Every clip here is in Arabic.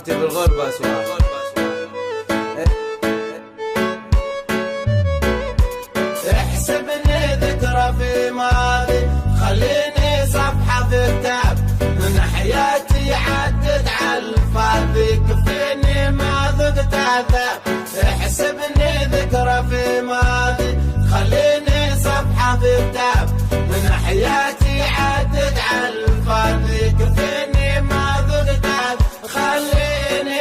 ماتي بالغربة سوا. احسبني ذكرى في ماضي، خليني صفحة في كتاب من حياتي عدت عالفاضي، كفيني ما ذقت عذاب. احسبني ذكرى في ماضي، خليني صفحة في كتاب من حياتي عدت عالفاضي، كفيني ما ذقت عذاب. خليني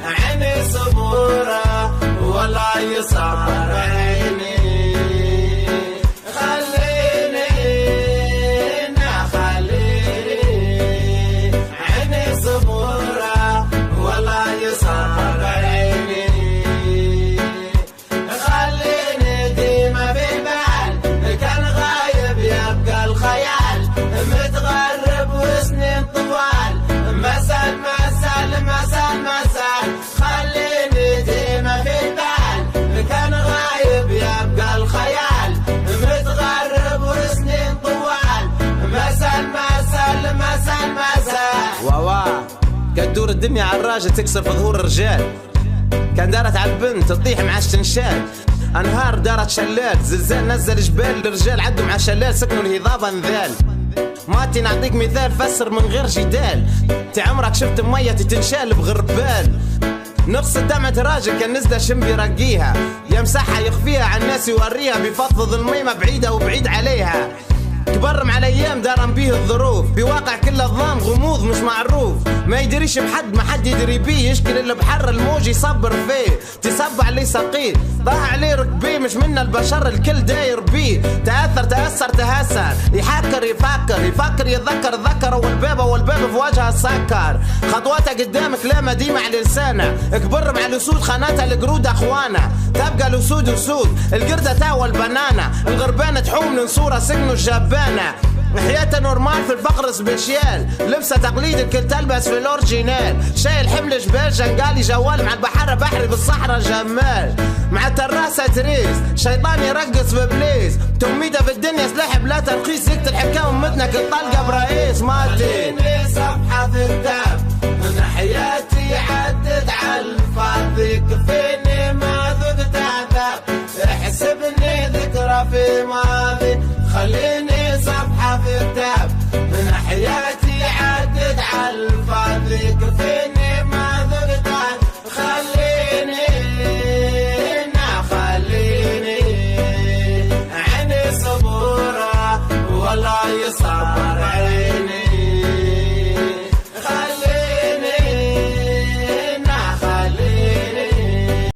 عيني صبورة والله يصبر عيني، خليني عيني صبورة والله يصبر عيني، خليني ديما ببال كان غايب يبقى الخيال، متغرب وسنين طوال مسال مسال مسال مسال، خليني ديما ببال كان غايب يبقى الخيال، متغرب وسنين طوال مسال مسال مسال مسال. واه كانت تدور الدنيا على الراجل تكسر في ظهور الرجال، كان دارت على البنت تطيح مع الشنشال، انهار دارت شلال، زلزال نزل جبال، الرجال عدوا مع شلال سكنوا الهضابة انذال. ماتي نعطيك مثال فسر من غير جدال، انت عمرك شفت مية تنشال بغربال، نقص دمعة راجل كان نزله شم يرقيها، يمسحها يخفيها عن الناس يوريها، بيفضض الميمة بعيدة وبعيد عليها، كبر مع الايام دارن بيه الظروف، بواقع كل الظلام غموض مش معروف، ما يدريش بحد ما حد يدري بيه، يشكل اللي بحر الموج يصبر فيه، تصب عليه سقيه ضاع عليه ركبيه، مش منا البشر الكل داير بيه، تأثر تأثر تهسر، يحكر يفكر يفكر يتذكر ذكر، والباب في وجهه سكر، خطواتها قدامك لا مديمة على لسانه، كبر مع الاسود خاناتها القرود اخوانه، تبقى الاسود اسود القردة تاوى البنانة، الغربانة تحوم لنصورة سجنوا الجبانة، حياتها نورمال في الفقر سبيشيال، لبسه تقليد الكل تلبس في الاورجينال، شايل حمل جبال جنقالي جوال، مع البحر بحري بالصحراء جمال، مع التراسة تريس شيطان يرقص في بليز، تميده في الدنيا سلاح بلا ترخيص، يقتل حكام مدنك الطلقة برئيس. ماتي صفحة في الكتاب